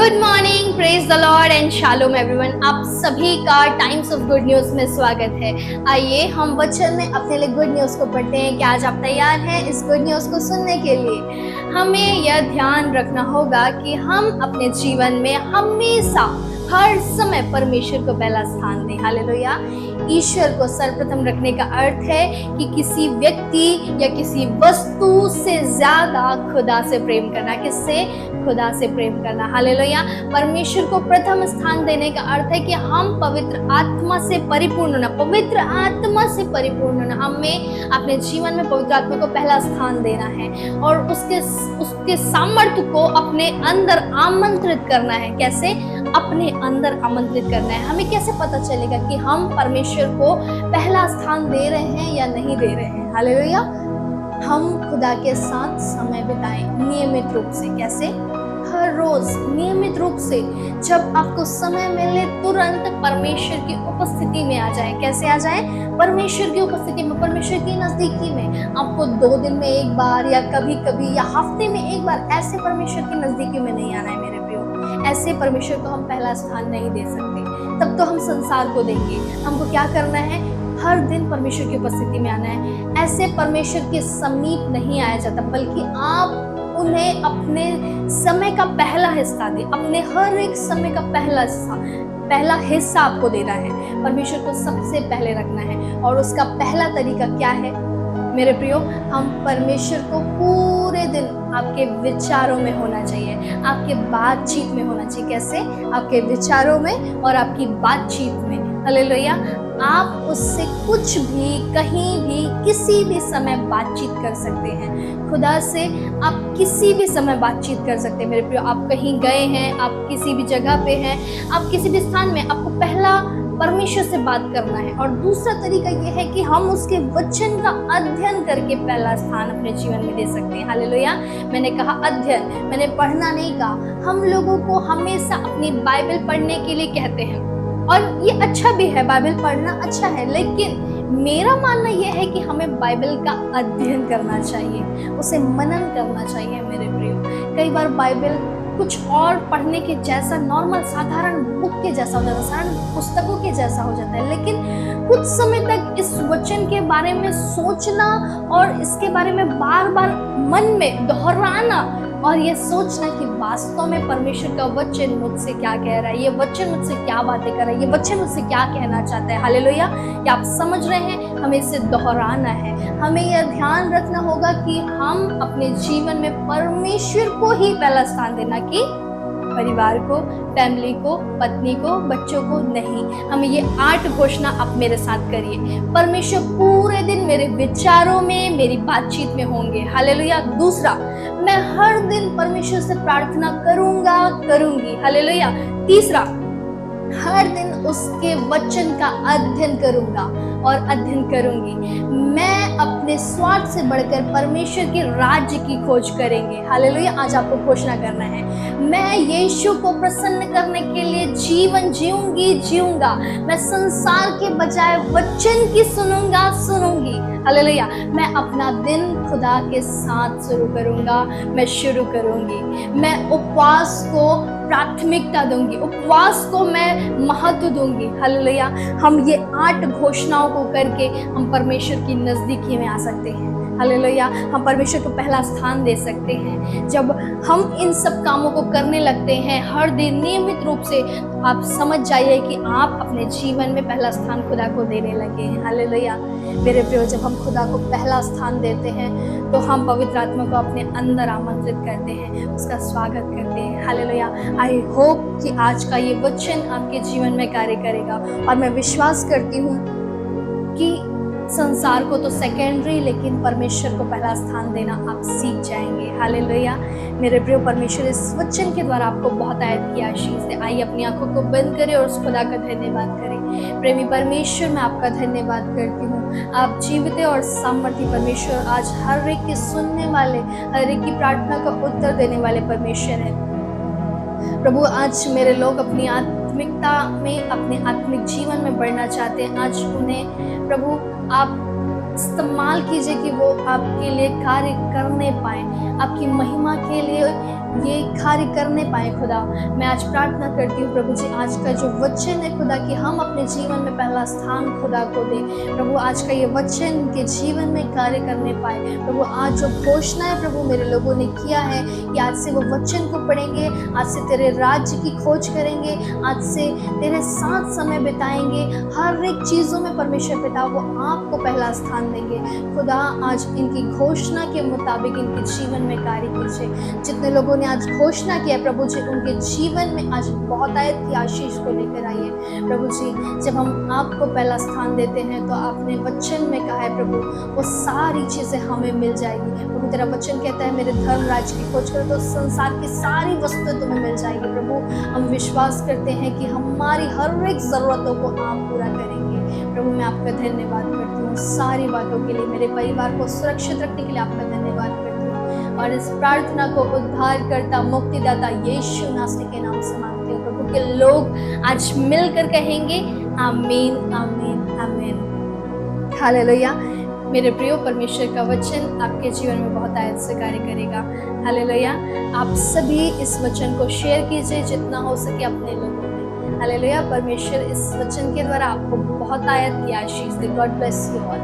Good morning, praise the Lord and shalom everyone. आप सभी का टाइम्स ऑफ गुड न्यूज में स्वागत है। आइए हम वचन में अपने लिए गुड न्यूज को पढ़ते हैं। क्या आज आप तैयार हैं इस गुड न्यूज को सुनने के लिए? हमें यह ध्यान रखना होगा कि हम अपने जीवन में हमेशा हर समय परमेश्वर को पहला स्थान दें। हालेलुया। ईश्वर को सर्वप्रथम रखने का अर्थ है कि किसी व्यक्ति या किसी वस्तु से ज्यादा खुदा से प्रेम करना। किससे? खुदा से प्रेम करना। हालेलुया। परमेश्वर को प्रथम स्थान देने का अर्थ है कि हम पवित्र आत्मा से परिपूर्ण होना। पवित्र आत्मा से परिपूर्ण होना, हमें अपने जीवन में पवित्र आत्मा को पहला स्थान देना है और उसके सामर्थ्य को अपने अंदर आमंत्रित करना है। कैसे? अपने अंदर आमंत्रित करना है। हमें कैसे पता चलेगा कि हम परमेश्वर को पहला स्थान दे रहे हैं या नहीं दे रहे हैं? हालेलुया। हम खुदा के साथ समय बिताएं नियमित रूप से। कैसे? हर रोज नियमित रूप से जब आपको समय मिले तुरंत परमेश्वर की उपस्थिति में आ जाए। कैसे आ जाए? परमेश्वर की उपस्थिति में, परमेश्वर की नजदीकी में। आपको 2 दिन में एक बार या कभी कभी या हफ्ते में एक बार ऐसे परमेश्वर की नजदीकी में नहीं आना है मेरे प्रियो। ऐसे परमेश्वर को हम पहला स्थान नहीं दे सकते, तब तो हम संसार को देंगे। हमको क्या करना है? हर दिन परमेश्वर की उपस्थिति में आना है। ऐसे परमेश्वर के समीप नहीं आया जाता, बल्कि आप उन्हें अपने समय का पहला हिस्सा दें। अपने हर एक समय का पहला हिस्सा आपको देना है। परमेश्वर को सबसे पहले रखना है। और उसका पहला तरीका क्या है मेरे प्रियो? हम परमेश्वर को पूरे दिन आपके विचारों में होना चाहिए, आपके बातचीत में होना चाहिए। कैसे? आपके विचारों में और आपकी बातचीत में। हालेलुया। आप उससे कुछ भी, कहीं भी, किसी भी समय बातचीत कर सकते हैं। खुदा से आप किसी भी समय बातचीत कर सकते हैं मेरे प्रियो। आप कहीं गए हैं, आप किसी भी जगह पे हैं, आप किसी भी स्थान में, आपको पहला परमेश्वर से बात करना है। और दूसरा तरीका यह है कि हम उसके वचन का अध्ययन करके पहला स्थान अपने जीवन में दे सकते हैं। हालेलुया। मैंने कहा अध्ययन, मैंने पढ़ना नहीं कहा। हम लोगों को हमेशा अपनी बाइबल पढ़ने के लिए कहते हैं और ये अच्छा भी है, बाइबल पढ़ना अच्छा है, लेकिन मेरा मानना यह है कि हमें बाइबल का अध्ययन करना चाहिए, उसे मनन करना चाहिए मेरे प्रियो। कई बार बाइबल कुछ और पढ़ने के जैसा, नॉर्मल साधारण बुक के जैसा हो जाता है, साधारण पुस्तकों के जैसा हो जाता है, लेकिन कुछ समय तक इस वचन के बारे में सोचना और इसके बारे में बार बार मन में दोहराना और ये सोचना कि वास्तव में परमेश्वर का वचन मुझसे क्या कह रहा है, ये वचन मुझसे क्या बातें कर रहा है, ये वचन मुझसे क्या कहना चाहता है। हालेलुया। क्या आप समझ रहे हैं? हमें इसे दोहराना है। हमें यह ध्यान रखना होगा कि हम अपने जीवन में परमेश्वर को ही पहला स्थान देना, कि परिवार को, फैमिली को, पत्नी को, बच्चों को नहीं। हमें ये 8 घोषणा आप मेरे साथ करिए। परमेश्वर पूरे दिन मेरे विचारों में, मेरी बातचीत में होंगे। हालेलुया। दूसरा, मैं हर दिन परमेश्वर से प्रार्थना करूंगी। हालेलुया। तीसरा, हर दिन उसके वचन का अध्ययन करूंगी। मैं अपने स्वार्थ से बढ़कर परमेश्वर के राज्य की खोज करेंगे। हालेलुया। आज आपको घोषणा करना है, मैं यीशु को प्रसन्न करने के लिए जीवन जीऊंगा। मैं संसार के बजाय वचन की सुनूंगी। हालेलुया। मैं अपना दिन खुदा के साथ शुरू करूंगी। मैं उपवास को प्राथमिकता दूंगी, उपवास को मैं महत्व दूंगी। हालेलुया। हम ये 8 घोषणाओं को करके हम परमेश्वर की नजदीकी में आ सकते हैं। हालेलुया। हम परमेश्वर को पहला स्थान दे सकते हैं जब हम इन सब कामों को करने लगते हैं हर दिन नियमित रूप से। आप समझ जाइए कि आप अपने जीवन में पहला स्थान खुदा को देने लगे हैं। हालेलुया। मेरे प्रियो, जब हम खुदा को पहला स्थान देते हैं तो हम पवित्र आत्मा को अपने अंदर आमंत्रित करते हैं, उसका स्वागत करते हैं। हालेलुया। आई होप कि आज का ये वचन आपके जीवन में कार्य करेगा और मैं विश्वास करती हूँ कि संसार को तो सेकेंडरी, लेकिन परमेश्वर को पहला स्थान देना आप सीख जाएंगे। हालेलुया। मेरे प्रियो, परमेश्वर इस वचन के द्वारा आपको बहुत आयत की आशीष दे। आइए अपनी आंखों को बंद करें और उस खुदा का धन्यवाद करें। प्रेमी परमेश्वर, मैं आपका धन्यवाद करती हूँ। आप जीवित और सामर्थी परमेश्वर, आज हर एक के सुनने वाले, हर एक की प्रार्थना का उत्तर देने वाले परमेश्वर हैं। प्रभु, आज मेरे लोग अपनी आत्मिकता में, अपने आत्मिक जीवन में बढ़ना चाहते हैं। आज उन्हें प्रभु आप इस्तेमाल कीजिए कि वो आपके लिए कार्य करने पाए, आपकी महिमा के लिए ये कार्य करने पाए खुदा। मैं आज प्रार्थना करती हूँ प्रभु जी, आज का जो वचन है खुदा कि हम अपने जीवन में पहला स्थान खुदा को दें। प्रभु आज का ये वचन के जीवन में कार्य करने पाए। प्रभु आज जो घोषणा है प्रभु मेरे लोगों ने किया है कि आज से वो वचन को पढ़ेंगे, आज से तेरे राज्य की खोज करेंगे, आज से तेरे साथ समय बिताएंगे, हर एक चीज़ों में परमेश्वर पिता वो आपको पहला स्थान देंगे। खुदा आज इनकी घोषणा के मुताबिक इनके जीवन में कार्य कीजिए। जितने लोगों ने आज घोषणा किया प्रभु जी, उनके जीवन में आज बहुतायत की आशीष को लेकर आइए। प्रभु जी, जब हम आपको पहला स्थान देते हैं तो आपने वचन में कहा है प्रभु वो सारी चीज़ें हमें मिल जाएगी। प्रभु तेरा वचन कहता है मेरे धर्म राज्य की खोज करो तो संसार की सारी वस्तुएं तुम्हें मिल जाएगी। प्रभु हम विश्वास करते हैं कि हमारी हर एक ज़रूरतों को आप पूरा करेंगे। प्रभु मैं आपका धन्यवाद करती हूँ सारी बातों के लिए, मेरे परिवार को सुरक्षित रखने के लिए आपका धन्यवाद करती हूँ और इस प्रार्थना को उद्धारकर्ता मुक्तिदाता यीशु नासरी के नाम से मांगती हूँ प्रभु के लोग आज मिलकर कहेंगे आमीन आमीन आमीन। हालेलुया। मेरे प्रियो, परमेश्वर का वचन आपके जीवन में बहुत आयत से कार्य करेगा। हालेलुया। आप सभी इस वचन को शेयर कीजिए जितना हो सके अपने लोगों में। हालेलुया। परमेश्वर इस वचन के द्वारा आपको बहुत आयत की आशीष दे। God bless you all.